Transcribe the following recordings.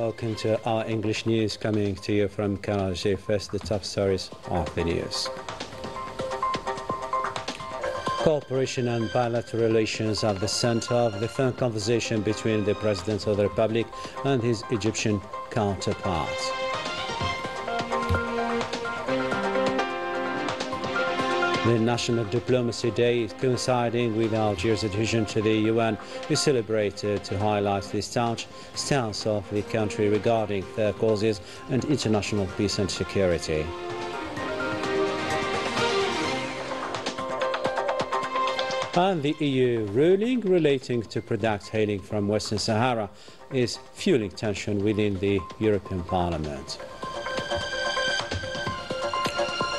welcome to our English news coming to you from Canal. First, the top stories of the news. Cooperation and bilateral relations are the center of the phone conversation between the President of the Republic and his Egyptian counterpart. The National Diplomacy Day, coinciding with Algeria's adhesion to the UN, is celebrated to highlight the staunch stance of the country regarding fair causes and international peace and security. And the EU ruling relating to products hailing from Western Sahara is fueling tension within the European Parliament.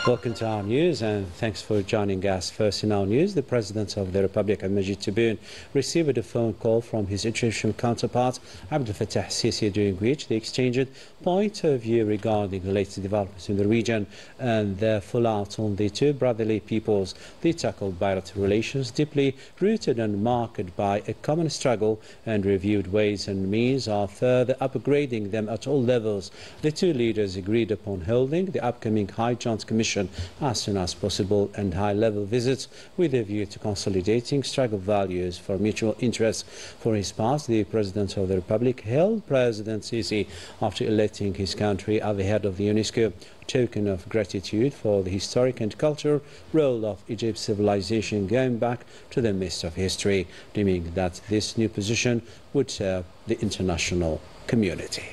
Welcome to our news and thanks for joining us. First in our news, the President of the Republic, Majid Tebboune, received a phone call from his Egyptian counterpart, Abdel Fattah Sisi, during which they exchanged point of view regarding the latest developments in the region and their fallout on the two brotherly peoples. They tackled bilateral relations deeply rooted and marked by a common struggle and reviewed ways and means of further upgrading them at all levels. The two leaders agreed upon holding the upcoming High Joint Commission as soon as possible and high-level visits with a view to consolidating struggle values for mutual interest. For his part, the President of the Republic hailed President Sisi after electing his country at the head of the UNESCO, token of gratitude for the historic and cultural role of Egypt's civilization going back to the midst of history, deeming that this new position would serve the international community.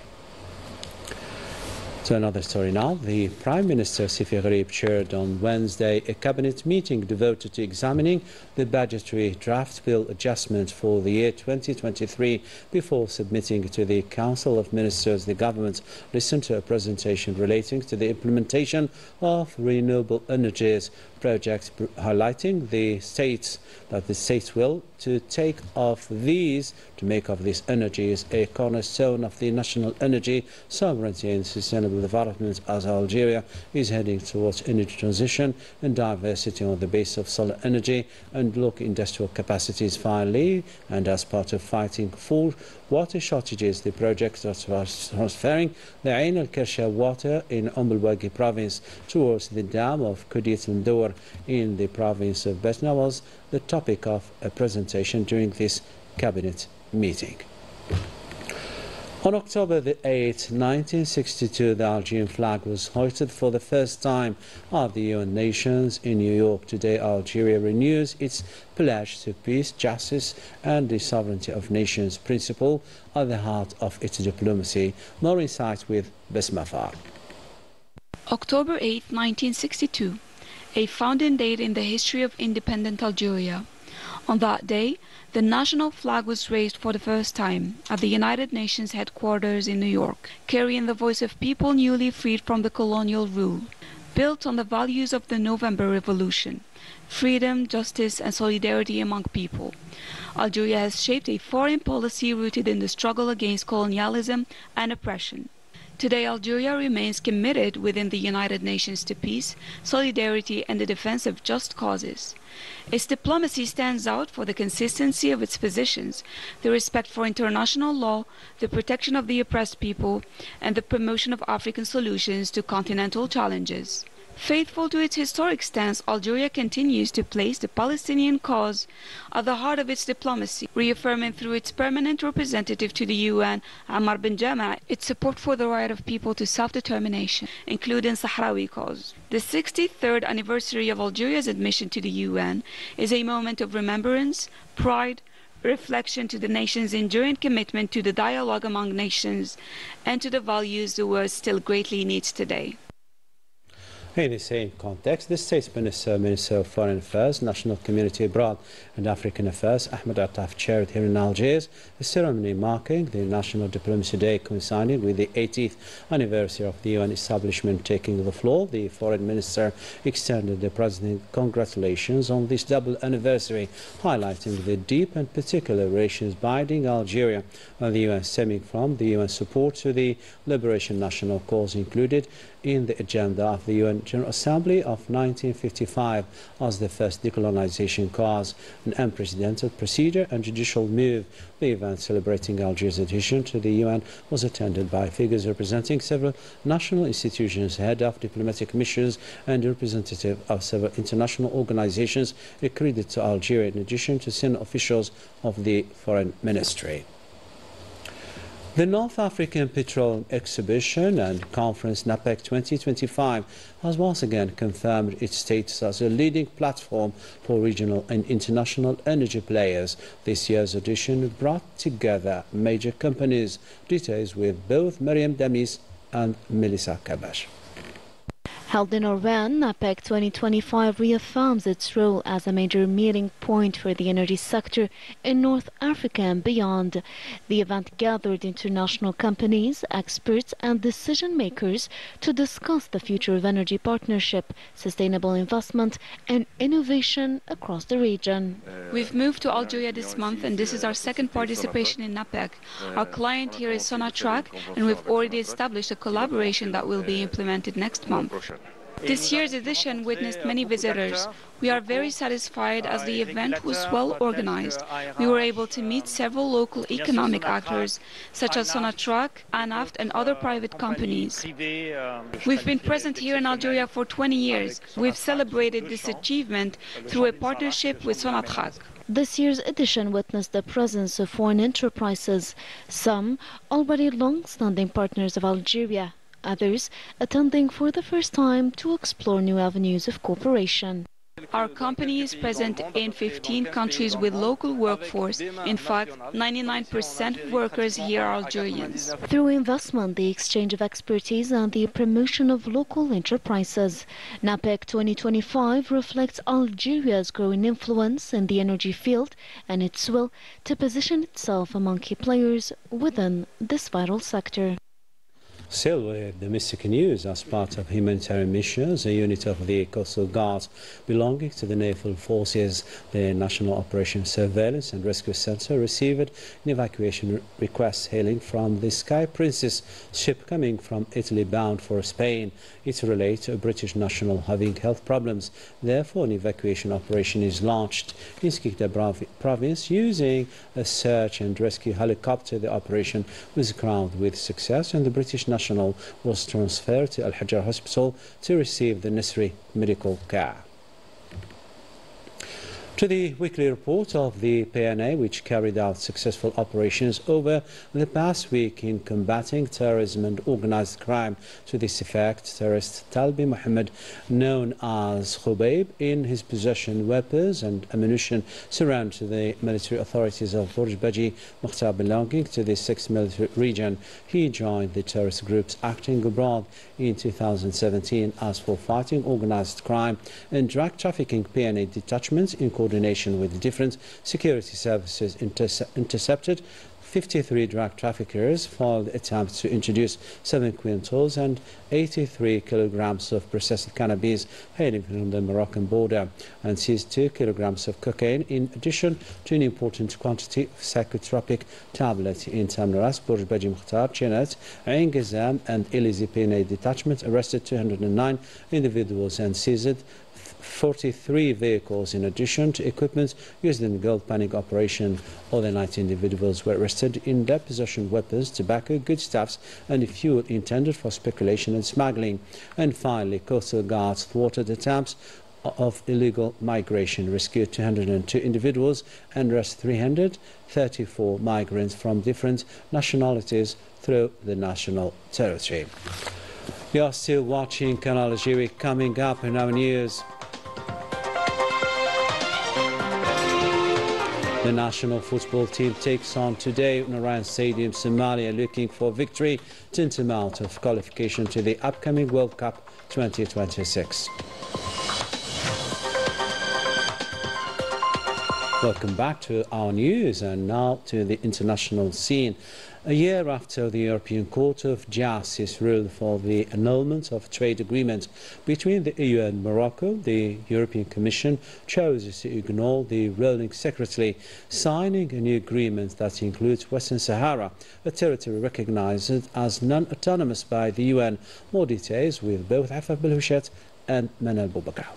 To another story now. The Prime Minister Sifi Gharib chaired on Wednesday a cabinet meeting devoted to examining the budgetary draft bill adjustment for the year 2023 before submitting to the Council of Ministers. The government listened to a presentation relating to the implementation of renewable energies projects, highlighting the states will to make of these energies a cornerstone of the national energy sovereignty and sustainable development, as Algeria is heading towards energy transition and diversity on the basis of solar energy and local industrial capacities. Finally, and as part of fighting for water shortages, the project of transferring the Ain al-Kersha water in Wagi province towards the dam of Kudit al-Dawr in the province of Betna was the topic of a presentation during this cabinet meeting. On October the 8th, 1962, the Algerian flag was hoisted for the first time at the UN Nations in New York. Today, Algeria renews its pledge to peace, justice and the sovereignty of nations principle at the heart of its diplomacy. More insight with Besma Far. October 8, 1962, a founding date in the history of independent Algeria. On that day, the national flag was raised for the first time at the United Nations headquarters in New York, carrying the voice of people newly freed from the colonial rule. Built on the values of the November Revolution, freedom, justice and solidarity among people, Algeria has shaped a foreign policy rooted in the struggle against colonialism and oppression. Today, Algeria remains committed within the United Nations to peace, solidarity and the defense of just causes. Its diplomacy stands out for the consistency of its positions, the respect for international law, the protection of the oppressed people, and the promotion of African solutions to continental challenges. Faithful to its historic stance, Algeria continues to place the Palestinian cause at the heart of its diplomacy, reaffirming through its permanent representative to the UN, Ammar Ben Jama, its support for the right of people to self-determination, including Sahrawi cause. The 63rd anniversary of Algeria's admission to the UN is a moment of remembrance, pride, reflection to the nation's enduring commitment to the dialogue among nations and to the values the world still greatly needs today. In the same context, the State Minister of Foreign Affairs, National Community Abroad and African Affairs, Ahmed Attaf, chaired here in Algiers a ceremony marking the National Diplomacy Day, coinciding with the 80th anniversary of the UN establishment. Taking the floor, the Foreign Minister extended the President congratulations on this double anniversary, highlighting the deep and particular relations binding Algeria and the UN, stemming from the UN support to the Liberation National cause included in the agenda of the UN General Assembly of 1955 as the first decolonization cause, an unprecedented procedure and judicial move. The event celebrating Algeria's adhesion to the UN was attended by figures representing several national institutions, head of diplomatic missions and representative of several international organizations accredited to Algeria, in addition to senior officials of the Foreign Ministry. The North African Petroleum Exhibition and Conference NAPEC 2025 has once again confirmed its status as a leading platform for regional and international energy players. This year's edition brought together major companies. Details with both Mariam Damis and Melissa Kabash. Held in Oran, NAPEC 2025 reaffirms its role as a major meeting point for the energy sector in North Africa and beyond. The event gathered international companies, experts and decision makers to discuss the future of energy partnership, sustainable investment and innovation across the region. We've moved to Algeria this month, and this is our second participation in NAPEC. Our client here is Sonatrach, and we've already established a collaboration that will be implemented next month. This year's edition witnessed many visitors. We are very satisfied as the event was well organized. We were able to meet several local economic actors, such as Sonatrach, ANAFT and other private companies. We've been present here in Algeria for 20 years. We've celebrated this achievement through a partnership with Sonatrach. This year's edition witnessed the presence of foreign enterprises, some already long-standing partners of Algeria, others attending for the first time to explore new avenues of cooperation. Our company is present in 15 countries with local workforce. In fact, 99% of workers here are Algerians. Through investment, the exchange of expertise and the promotion of local enterprises, NAPEC 2025 reflects Algeria's growing influence in the energy field and its will to position itself among key players within this vital sector. Still with domestic news, as part of humanitarian missions, a unit of the Coastal Guard belonging to the Naval Forces, the National Operations Surveillance and Rescue Center, received an evacuation request hailing from the Sky Princess ship coming from Italy bound for Spain. It relates to a British national having health problems. Therefore, an evacuation operation is launched in Skikda province using a search and rescue helicopter. The operation was crowned with success, and the British national was transferred to Al Hajar Hospital to receive the necessary medical care. To the weekly report of the PNA, which carried out successful operations over the past week in combating terrorism and organized crime. To this effect, terrorist Talbi Mohammed, known as Khubayb, in his possession weapons and ammunition surrounded the military authorities of Burj Baji Mukhtar belonging to the 6th military region. He joined the terrorist groups acting abroad in 2017 as for fighting organized crime and drug trafficking. PNA detachments in coordination with different security services intercepted 53 drug traffickers foiled attempts to introduce 7 quintals and 83 kilograms of processed cannabis hailing from the Moroccan border, and seized 2 kilograms of cocaine, in addition to an important quantity of psychotropic tablets. In Tamras, Burj Baji Mukhtar, Chenet, Ain Gazam and Elizi PNA detachment arrested 209 individuals and seized 43 vehicles, in addition to equipment used in the gold panning operation. All the 90 individuals were arrested in their possession weapons, tobacco, foodstuffs and fuel intended for speculation and smuggling. And finally, coastal guards thwarted attempts of illegal migration, rescued 202 individuals and arrested 334 migrants from different nationalities through the national territory. You are still watching Canal Algérie. Coming up in our news, the national football team takes on today Noran Stadium, Somalia, looking for victory tantamount of qualification to the upcoming World Cup 2026. Welcome back to our news, and now to the international scene. A year after the European Court of Justice ruled for the annulment of trade agreement between the EU and Morocco, the European Commission chose to ignore the ruling secretly, signing a new agreement that includes Western Sahara, a territory recognized as non-autonomous by the UN. More details with both Afaf Belhouchet and Manal Boubacar.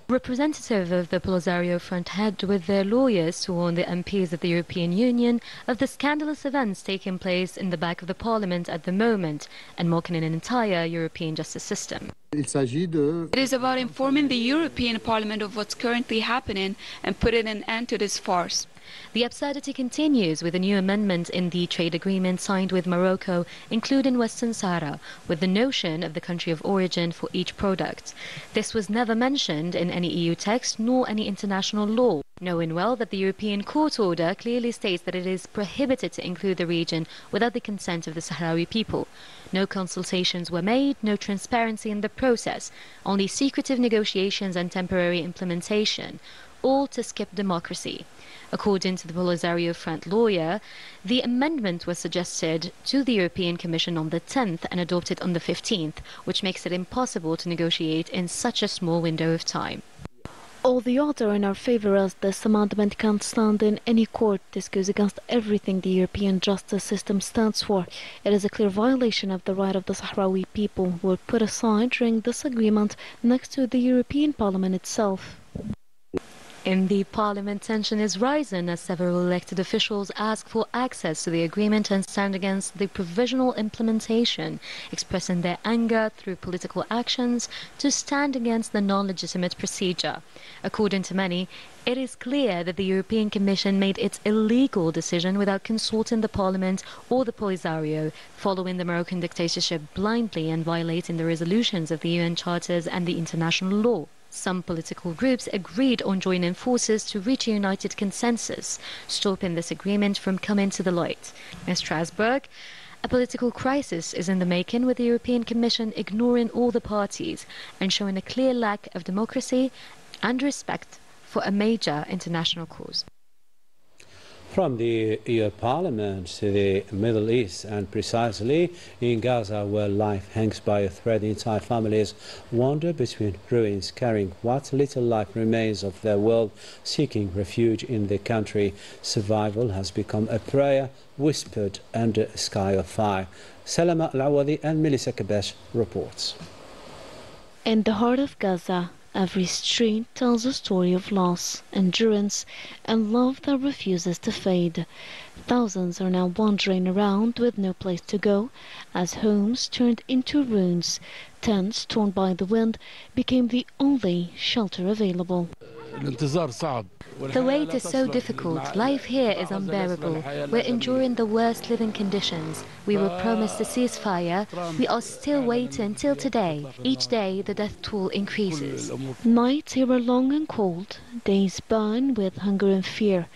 Representative of the Polisario Front had with their lawyers to warn the MPs of the European Union of the scandalous events taking place in the back of the Parliament at the moment and mocking an entire European justice system. It is about informing the European Parliament of what's currently happening and putting an end to this farce. The absurdity continues with a new amendment in the trade agreement signed with Morocco, including Western Sahara, with the notion of the country of origin for each product. This was never mentioned in any EU text nor any international law, knowing well that the European Court order clearly states that it is prohibited to include the region without the consent of the Sahrawi people. No consultations were made, no transparency in the process, only secretive negotiations and temporary implementation, all to skip democracy. According to the Polisario Front lawyer, the amendment was suggested to the European Commission on the 10th and adopted on the 15th, which makes it impossible to negotiate in such a small window of time. All the odds are in our favour as this amendment can't stand in any court. This goes against everything the European justice system stands for. It is a clear violation of the right of the Sahrawi people who were put aside during this agreement next to the European Parliament itself. In the Parliament, tension is rising as several elected officials ask for access to the agreement and stand against the provisional implementation, expressing their anger through political actions to stand against the non-legitimate procedure. According to many, it is clear that the European Commission made its illegal decision without consulting the Parliament or the Polisario, following the Moroccan dictatorship blindly and violating the resolutions of the UN charters and the international law. Some political groups agreed on joining forces to reach a united consensus, stopping this agreement from coming to the light. In Strasbourg, a political crisis is in the making, with the European Commission ignoring all the parties and showing a clear lack of democracy and respect for a major international cause. From the EU Parliament to the Middle East, and precisely in Gaza, where life hangs by a thread, entire families wander between ruins, carrying what little life remains of their world, seeking refuge in the country. Survival has become a prayer whispered under a sky of fire. Salama Al-Awadi and Melissa Kabesh reports. In the heart of Gaza, every street tells a story of loss, endurance, and love that refuses to fade. Thousands are now wandering around with no place to go, as homes turned into ruins. Tents torn by the wind became the only shelter available. The wait is so difficult. Life here is unbearable. We're enduring the worst living conditions. We were promised a ceasefire. We are still waiting till today. Each day the death toll increases. Nights here are long and cold. Days burn with hunger and fear.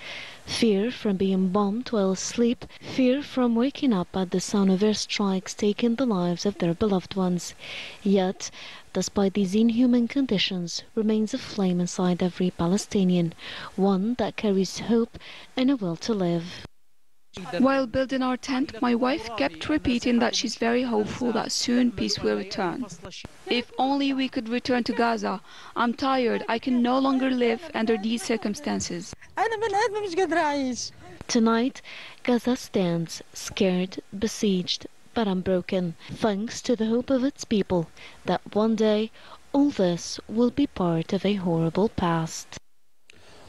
Fear from being bombed while asleep, fear from waking up at the sound of airstrikes taking the lives of their beloved ones. Yet, despite these inhuman conditions, remains a flame inside every Palestinian, one that carries hope and a will to live. While building our tent, my wife kept repeating that she's very hopeful that soon peace will return. If only we could return to Gaza. I'm tired. I can no longer live under these circumstances. Tonight, Gaza stands scared, besieged, but unbroken, thanks to the hope of its people that one day all this will be part of a horrible past.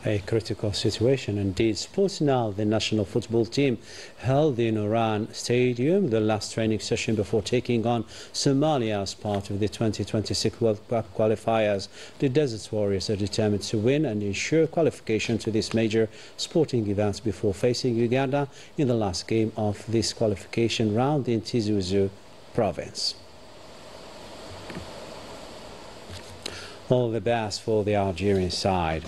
A critical situation indeed. Sports Now, the national football team, held in Oran Stadium the last training session before taking on Somalia as part of the 2026 World Cup qualifiers. The Desert Warriors are determined to win and ensure qualification to this major sporting event before facing Uganda in the last game of this qualification round in Tizuzu province. All the best for the Algerian side.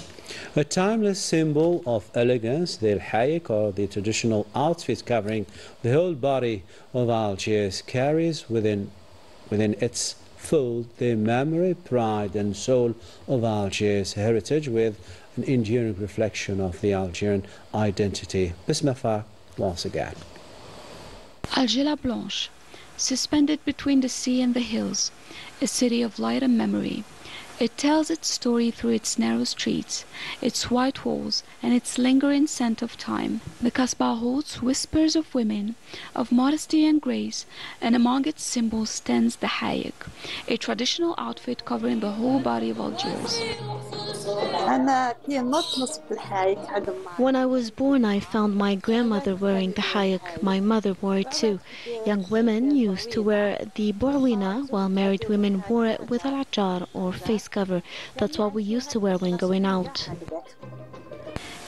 A timeless symbol of elegance, the hayek, or the traditional outfit covering the whole body of Algiers, carries within its fold the memory, pride and soul of Algiers' heritage, with an enduring reflection of the Algerian identity. Bismillah once again. Algérie Blanche, suspended between the sea and the hills, a city of light and memory. It tells its story through its narrow streets, its white walls, and its lingering scent of time. The Kasbah holds whispers of women, of modesty and grace, and among its symbols stands the hayek, a traditional outfit covering the whole body of Algiers. When I was born, I found my grandmother wearing the hayek. My mother wore it too. Young women used to wear the borwina, while married women wore it with al-ajar or face cover. That's what we used to wear when going out.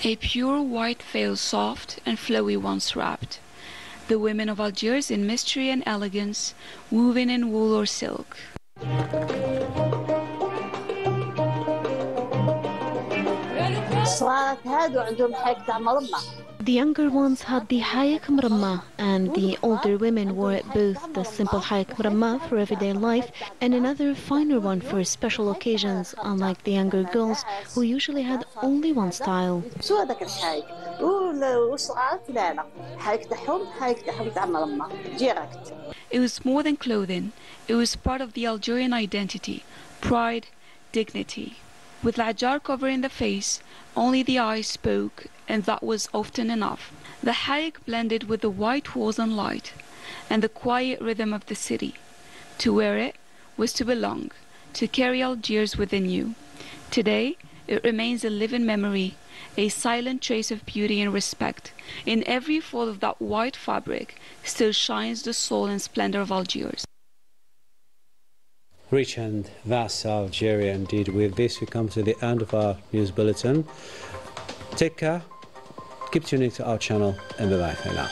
A pure white veil, soft and flowy once wrapped. The women of Algiers in mystery and elegance, woven in wool or silk. The younger ones had the hayek mramma, and the older women wore it both, the simple hayek mramma for everyday life and another finer one for special occasions, unlike the younger girls who usually had only one style. It was more than clothing, it was part of the Algerian identity, pride, dignity. With al-ajar covering the face, only the eyes spoke, and that was often enough. The hayek blended with the white walls and light, and the quiet rhythm of the city. To wear it was to belong, to carry Algiers within you. Today, it remains a living memory, a silent trace of beauty and respect. In every fold of that white fabric still shines the soul and splendor of Algiers. Rich and vast Algeria indeed. With this we come to the end of our news bulletin. Take care, keep tuning to our channel, and bye-bye for now.